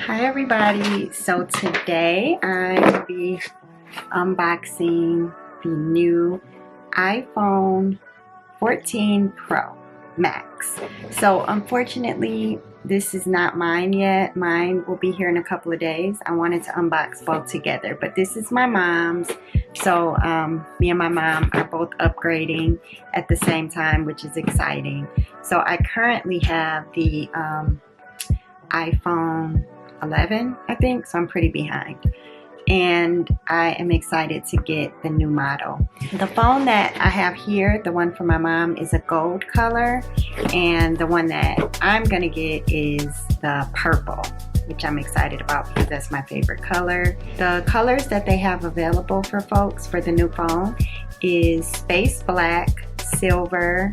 Hi everybody, so today I will be unboxing the new iPhone 14 Pro Max. So unfortunately this is not mine yet. Mine will be here in a couple of days. I wanted to unbox both together, but this is my mom's. So me and my mom are both upgrading at the same time, which is exciting. So I currently have the iPhone 11, I think, so I'm pretty behind, and I am excited to get the new model. The phone that I have here, the one for my mom, is a gold color, and the one that I'm gonna get is the purple, which I'm excited about because that's my favorite color. The colors that they have available for folks for the new phone is space black, silver,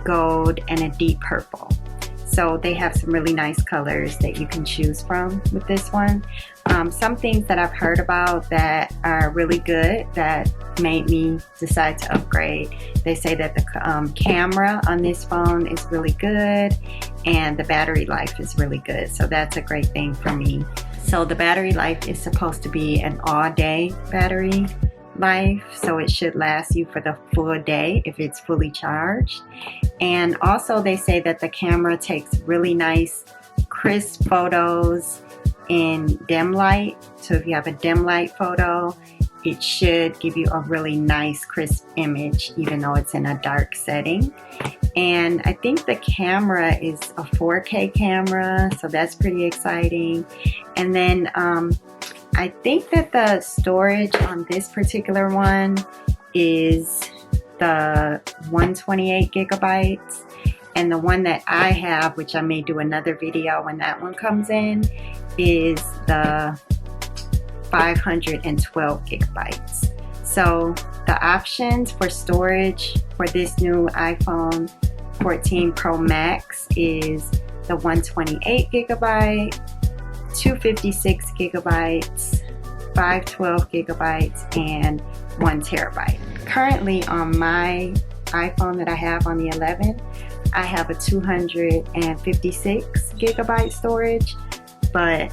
gold, and a deep purple. So they have some really nice colors that you can choose from with this one. Some things that I've heard about that are really good that made me decide to upgrade. They say that the camera on this phone is really good and the battery life is really good. So that's a great thing for me. So the battery life is supposed to be an all-day battery life, so it should last you for the full day if it's fully charged. And also they say that the camera takes really nice crisp photos in dim light. So if you have a dim light photo, it should give you a really nice crisp image even though it's in a dark setting. And I think the camera is a 4K camera, so that's pretty exciting. And then I think that the storage on this particular one is the 128 gigabytes, and the one that I have, which I may do another video when that one comes in, is the 512 gigabytes. So the options for storage for this new iPhone 14 Pro Max is the 128 gigabyte, 256 gigabytes, 512 gigabytes, and 1 terabyte. Currently on my iPhone that I have on the 11, I have a 256 gigabyte storage, but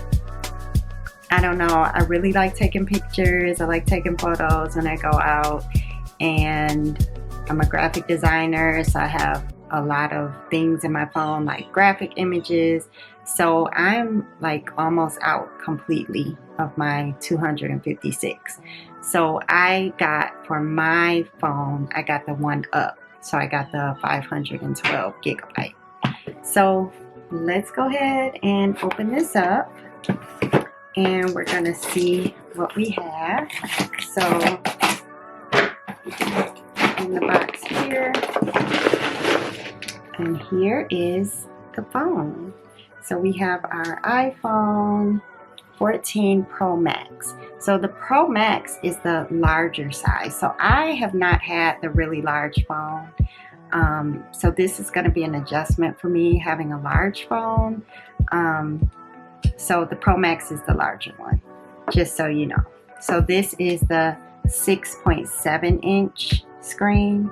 I don't know, I really like taking pictures, I like taking photos when I go out, and I'm a graphic designer, so I have a lot of things in my phone like graphic images. So I'm like almost out completely of my 256. So I got, for my phone, I got the one up. So I got the 512 gigabyte. So let's go ahead and open this up and we're gonna see what we have. So in the box here, and here is the phone. So we have our iPhone 14 Pro Max. So the Pro Max is the larger size. So I have not had the really large phone. So this is going to be an adjustment for me having a large phone. So the Pro Max is the larger one, just so you know. So this is the 6.7 inch screen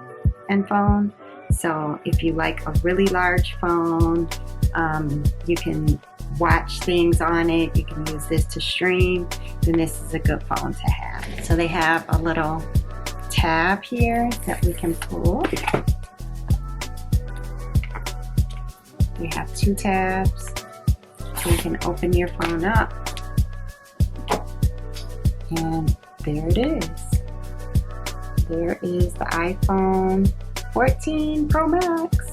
and phone. So if you like a really large phone, you can watch things on it, you can use this to stream, then this is a good phone to have. So they have a little tab here that we can pull. We have 2 tabs, so you can open your phone up, and there it is. There is the iPhone 14 Pro Max,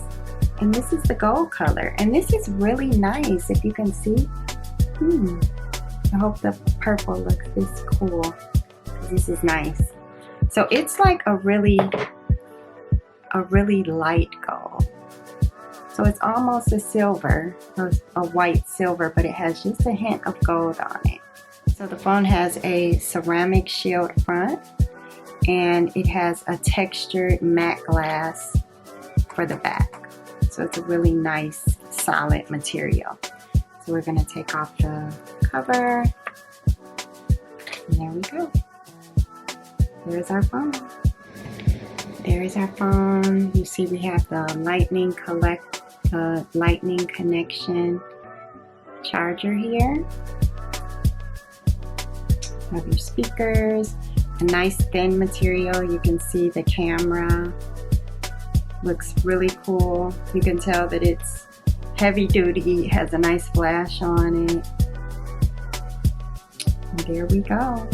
and this is the gold color, and this is really nice if you can see. I hope the purple looks this cool. This is nice. So it's like a really light gold. So it's almost a silver, a white silver, but it has just a hint of gold on it. So the phone has a ceramic shield front, and it has a textured matte glass for the back. So it's a really nice, solid material. So we're going to take off the cover. And there we go. There's our phone. There is our phone. You see we have the lightning connection charger here. Have your speakers, a nice thin material. You can see the camera. Looks really cool. You can tell that it's heavy duty, has a nice flash on it. And there we go.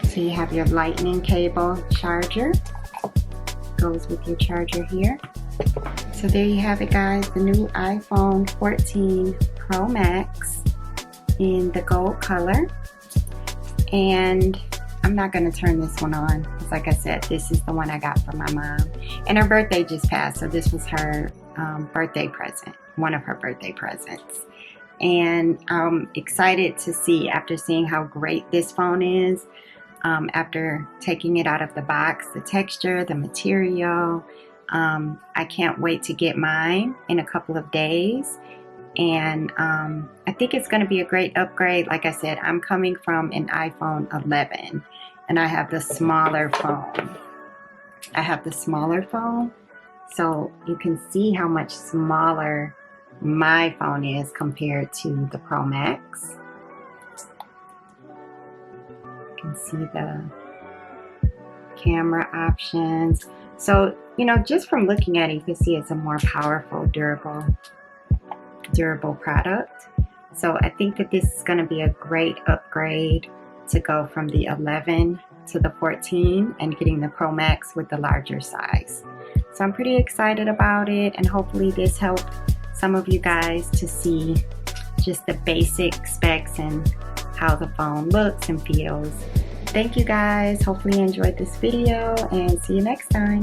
So you have your lightning cable charger. Goes with your charger here. So there you have it, guys, the new iPhone 14 Pro Max in the gold color. And I'm not going to turn this one on because, like I said, this is the one I got from my mom. And her birthday just passed, so this was her birthday present, one of her birthday presents. And I'm excited to see, after seeing how great this phone is, after taking it out of the box, the texture, the material. I can't wait to get mine in a couple of days. And I think it's going to be a great upgrade. Like I said, I'm coming from an iPhone 11 and I have the smaller phone. So you can see how much smaller my phone is compared to the Pro Max. You can see the camera options. So, you know, just from looking at it, you can see it's a more powerful, durable product. So I think that this is going to be a great upgrade to go from the 11 to the 14 and getting the Pro Max with the larger size. So I'm pretty excited about it, and hopefully this helped some of you guys to see just the basic specs and how the phone looks and feels. Thank you guys. Hopefully you enjoyed this video, and see you next time.